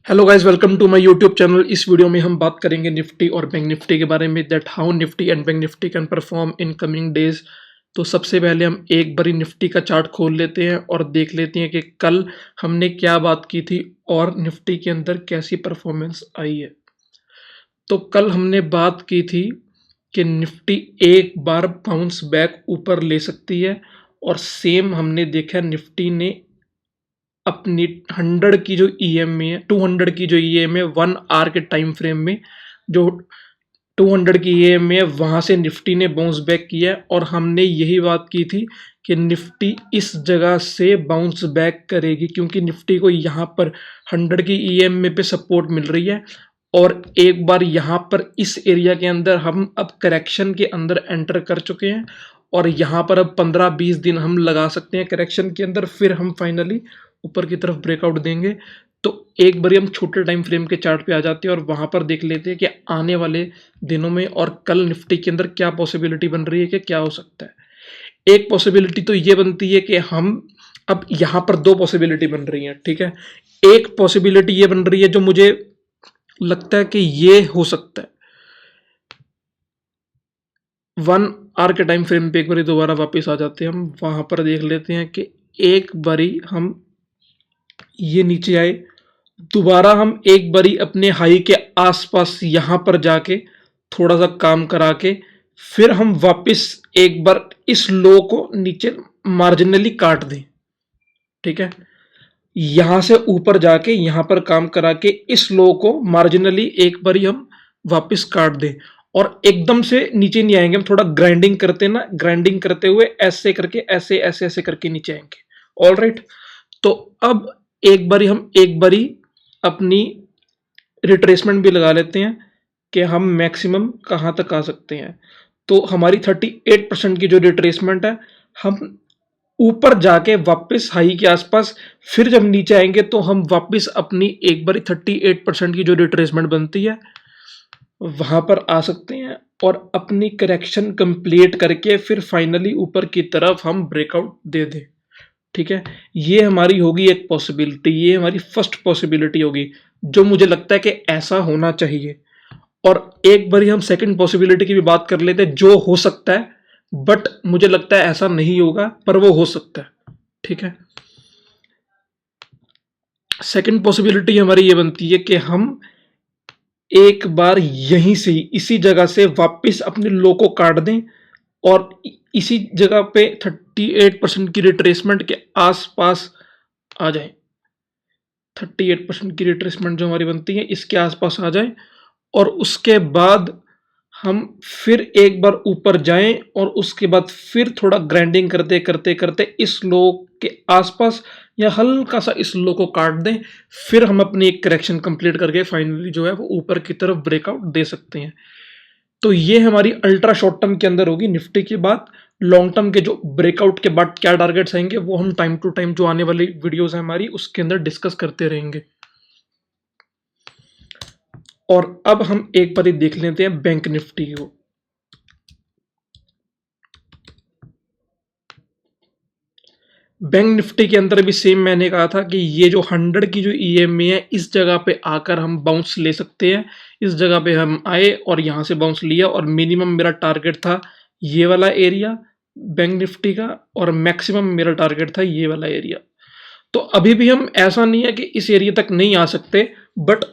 Hello guys, welcome to my YouTube channel. इस video में हम बात करेंगे निफ्टी और बैंक निफ्टी के बारे में, that how Nifty and bank Nifty can perform in coming days. तो सबसे पहले हम एक बारी निफ्टी का चार्ट खोल लेते हैं और देख लेते हैं कि कल हमने क्या बात की थी और निफ्टी के अंदर कैसी परफॉर्मेंस आई है। तो कल हमने बात की थी कि निफ्टी एक बार बाउंस बैक ऊपर ले सकती है और सेम हमने देखा निफ्टी ने अपनी 100 की जो ईएमए है, 200 की जो ईएमए 1 आवर के टाइम फ्रेम में जो 200 की ईएमए है वहां से निफ्टी ने बाउंस बैक किया है। और हमने यही बात की थी कि निफ्टी इस जगह से बाउंस बैक करेगी क्योंकि निफ्टी को यहाँ पर 100 की ईएमए पे सपोर्ट मिल रही है। और एक बार यहाँ पर इस एरिया के अंदर हम अब करेक्शन के अंदर एंटर कर चुके हैं और यहाँ पर अब 15-20 दिन हम लगा सकते हैं करेक्शन के अंदर, फिर हम फाइनली ऊपर की तरफ ब्रेकआउट देंगे। तो एक बारी हम छोटे टाइम फ्रेम के चार्ट पे आ जाते हैं और वहां पर देख लेते हैं कि आने वाले दिनों में और कल निफ्टी के अंदर क्या पॉसिबिलिटी बन रही है कि क्या हो सकता है। एक पॉसिबिलिटी तो ये बनती है कि हम अब यहाँ पर दो पॉसिबिलिटी बन रही है, ठीक है। एक पॉसिबिलिटी ये बन रही है जो मुझे लगता है कि ये हो सकता है। 1 आवर के टाइम फ्रेम पे एक बारी दोबारा वापस आ जाते हैं, हम वहां पर देख लेते हैं कि एक बारी हम ये नीचे आए, दोबारा हम एक बारी अपने हाई के आसपास यहाँ पर जाके थोड़ा सा काम करा के फिर हम वापस एक बार इस लो को नीचे मार्जिनली काट दें, ठीक है। यहां से ऊपर जाके यहां पर काम करा के इस लो को मार्जिनली एक बारी हम वापस काट दें और एकदम से नीचे नहीं आएंगे, हम थोड़ा ग्राइंडिंग करते ना, ग्राइंडिंग करते हुए ऐसे करके ऐसे ऐसे ऐसे करके नीचे आएंगे। ऑल राइट, तो अब एक बारी अपनी रिट्रेसमेंट भी लगा लेते हैं कि हम मैक्सिमम कहाँ तक आ सकते हैं। तो हमारी 38% की जो रिट्रेसमेंट है, हम ऊपर जाके वापस हाई के आसपास फिर जब नीचे आएंगे तो हम वापस अपनी एक बारी 38% की जो रिट्रेसमेंट बनती है वहां पर आ सकते हैं और अपनी करेक्शन कंप्लीट करके फिर फाइनली ऊपर की तरफ हम ब्रेकआउट दे दें, ठीक है। ये हमारी होगी एक पॉसिबिलिटी, ये हमारी फर्स्ट पॉसिबिलिटी होगी जो मुझे लगता है कि ऐसा होना चाहिए। और एक बारी हम सेकंड पॉसिबिलिटी की भी बात कर लेते हैं जो हो सकता है, बट मुझे लगता है ऐसा नहीं होगा पर वो हो सकता है, ठीक है। सेकंड पॉसिबिलिटी हमारी ये बनती है कि हम एक बार यहीं से इसी जगह से वापस अपने लो को काट दें और इसी जगह पे 38% की रिट्रेसमेंट के आसपास आ जाए। 38% की रिट्रेसमेंट जो हमारी बनती है इसके आसपास आ जाए और उसके बाद हम फिर एक बार ऊपर जाएं और उसके बाद फिर थोड़ा ग्राइंडिंग करते करते करते इस लो के आसपास या हल्का सा इस लो को काट दें, फिर हम अपनी एक करेक्शन कंप्लीट करके फाइनली जो है वो ऊपर की तरफ ब्रेकआउट दे सकते हैं। तो ये हमारी अल्ट्रा शॉर्ट टर्म के अंदर होगी निफ्टी की बात। लॉन्ग टर्म के जो ब्रेकआउट के बाद क्या टारगेट्स आएंगे वो हम टाइम टू टाइम जो आने वाली वीडियोस है हमारी उसके अंदर डिस्कस करते रहेंगे। और अब हम एक बार देख लेते हैं बैंक निफ्टी को। बैंक निफ्टी के अंदर भी सेम मैंने कहा था कि ये जो 100 की जो ईएमए है इस जगह पे आकर हम बाउंस ले सकते हैं। इस जगह पे हम आए और यहाँ से बाउंस लिया और मिनिमम मेरा टारगेट था ये वाला एरिया बैंक निफ्टी का और मैक्सिमम मेरा टारगेट था ये वाला एरिया। तो अभी भी हम ऐसा नहीं है कि इस एरिया तक नहीं आ सकते, बट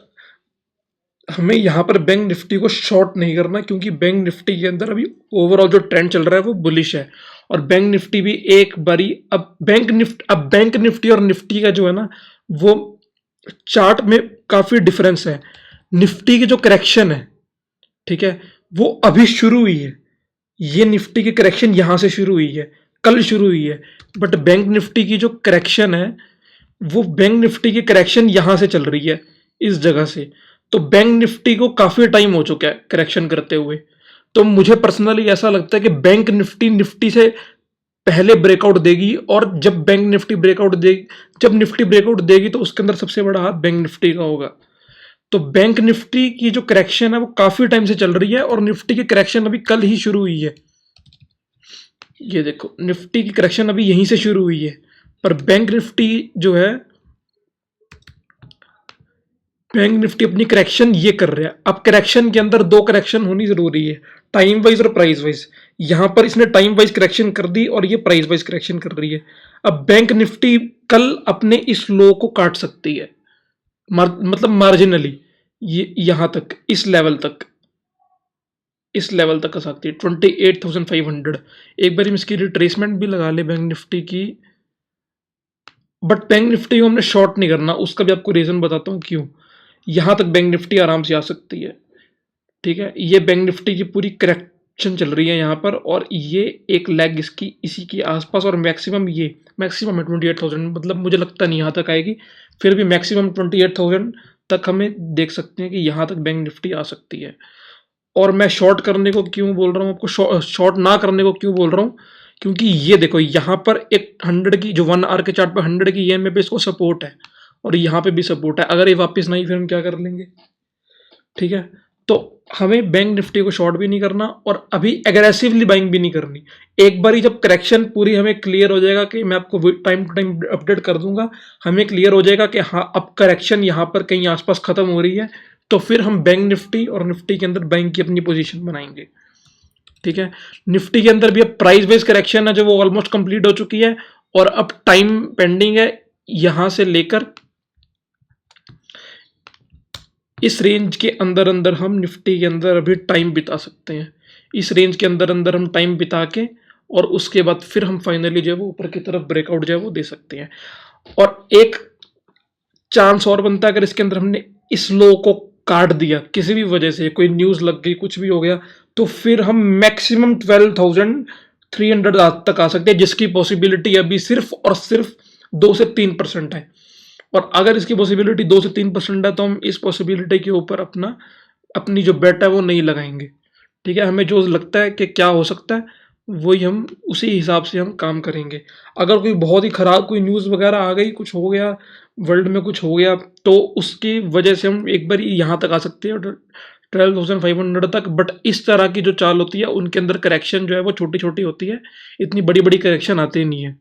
हमें यहाँ पर बैंक निफ्टी को शॉर्ट नहीं करना क्योंकि बैंक निफ्टी के अंदर अभी ओवरऑल जो ट्रेंड चल रहा है वो बुलिश है। और बैंक निफ्टी भी एक बारी अब बैंक निफ्टी और निफ्टी का जो है ना वो चार्ट में काफी डिफरेंस है। निफ्टी की जो करेक्शन है, ठीक है, वो अभी शुरू हुई है। ये निफ्टी की करेक्शन यहां से शुरू हुई है, कल शुरू हुई है। बट बैंक निफ्टी की जो करेक्शन है वो बैंक निफ्टी की करेक्शन यहां से चल रही है, इस जगह से। तो बैंक निफ्टी को काफी टाइम हो चुका है करेक्शन करते हुए। तो मुझे पर्सनली ऐसा लगता है कि बैंक निफ्टी निफ्टी से पहले ब्रेकआउट देगी और जब निफ्टी ब्रेकआउट देगी तो उसके अंदर सबसे बड़ा हाथ बैंक निफ्टी का होगा। तो बैंक निफ्टी की जो करेक्शन है वो काफी टाइम से चल रही है और निफ्टी की करेक्शन अभी कल ही शुरू हुई है। ये देखो निफ्टी की करेक्शन अभी यहीं से शुरू हुई है, पर बैंक निफ्टी जो है बैंक निफ्टी अपनी करेक्शन ये कर रहा है। अब करेक्शन के अंदर दो करेक्शन होनी जरूरी है, टाइम वाइज और प्राइस वाइज। यहां पर इसने टाइम वाइज करेक्शन कर दी और ये प्राइस वाइज करेक्शन कर रही है। अब बैंक निफ्टी कल अपने इस लो को काट सकती है, मतलब मार्जिनली, ये यहां तक, इस लेवल तक आ सकती है 28,500। एक बार हम इसकी रिट्रेसमेंट भी लगा ले बैंक निफ्टी की, बट बैंक निफ्टी को हमने शॉर्ट नहीं करना, उसका भी आपको रीजन बताता हूँ क्यों। यहां तक बैंक निफ्टी आराम से आ सकती है, ठीक है। ये बैंक निफ्टी की पूरी करेक्शन चल रही है यहाँ पर, और ये एक लेग इसकी इसी के आसपास, और मैक्सिमम है 28,000, मतलब मुझे लगता नहीं यहाँ तक आएगी, फिर भी मैक्सिमम 28,000 तक हमें देख सकते हैं कि यहाँ तक बैंक निफ्टी आ सकती है। और मैं शॉर्ट करने को क्यों बोल रहा हूँ आपको, शॉर्ट ना करने को क्यों बोल रहा हूँ, क्योंकि ये देखो यहाँ पर एक 100 की जो 1 आवर के चार्ट पर 100 की EMA पे इसको सपोर्ट है, और यहाँ पे भी सपोर्ट है। अगर ये वापस नहीं, फिर हम क्या कर लेंगे, ठीक है। तो हमें बैंक निफ्टी को शॉर्ट भी नहीं करना और अभी एग्रेसिवली बाइंग भी नहीं करनी। एक बार जब करेक्शन पूरी हमें क्लियर हो जाएगा, कि मैं आपको टाइम टू टाइम अपडेट कर दूंगा, हमें क्लियर हो जाएगा कि हाँ अब करेक्शन यहाँ पर कहीं आसपास खत्म हो रही है, तो फिर हम बैंक निफ्टी और निफ्टी के अंदर बैंक की अपनी पोजीशन बनाएंगे, ठीक है। निफ्टी के अंदर भी अब प्राइस बेस्ड करेक्शन है जो वो ऑलमोस्ट कंप्लीट हो चुकी है, और अब टाइम पेंडिंग है यहां से लेकर इस रेंज के अंदर अंदर हम निफ्टी के अंदर अभी टाइम बिता सकते हैं। इस रेंज के अंदर अंदर हम टाइम बिता के, और उसके बाद फिर हम फाइनली जो है वो ऊपर की तरफ ब्रेकआउट जो है वो दे सकते हैं। और एक चांस और बनता है, अगर इसके अंदर हमने इस लो को काट दिया किसी भी वजह से, कोई न्यूज लग गई, कुछ भी हो गया, तो फिर हम मैक्सिमम 12,300 तक आ सकते हैं, जिसकी पॉसिबिलिटी अभी सिर्फ और सिर्फ 2 से 3% है। और अगर इसकी पॉसिबिलिटी 2 से 3% है, तो हम इस पॉसिबिलिटी के ऊपर अपनी जो बेट है वो नहीं लगाएंगे, ठीक है। हमें जो लगता है कि क्या हो सकता है, वही हम उसी हिसाब से हम काम करेंगे। अगर कोई बहुत ही खराब कोई न्यूज़ वगैरह आ गई, कुछ हो गया, वर्ल्ड में कुछ हो गया, तो उसकी वजह से हम एक बार यहाँ तक आ सकते हैं 12,500 तक। बट इस तरह की जो चाल होती है उनके अंदर करेक्शन जो है वो छोटी छोटी होती है, इतनी बड़ी बड़ी करेक्शन आती नहीं है,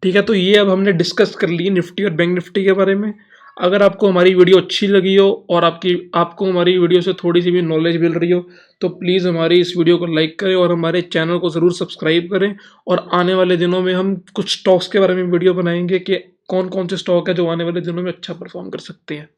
ठीक है। तो ये अब हमने डिस्कस कर ली निफ्टी और बैंक निफ्टी के बारे में। अगर आपको हमारी वीडियो अच्छी लगी हो और आपको हमारी वीडियो से थोड़ी सी भी नॉलेज मिल रही हो, तो प्लीज़ हमारी इस वीडियो को लाइक करें और हमारे चैनल को ज़रूर सब्सक्राइब करें। और आने वाले दिनों में हम कुछ स्टॉक्स के बारे में वीडियो बनाएंगे कि कौन कौन से स्टॉक है जो आने वाले दिनों में अच्छा परफॉर्म कर सकते हैं।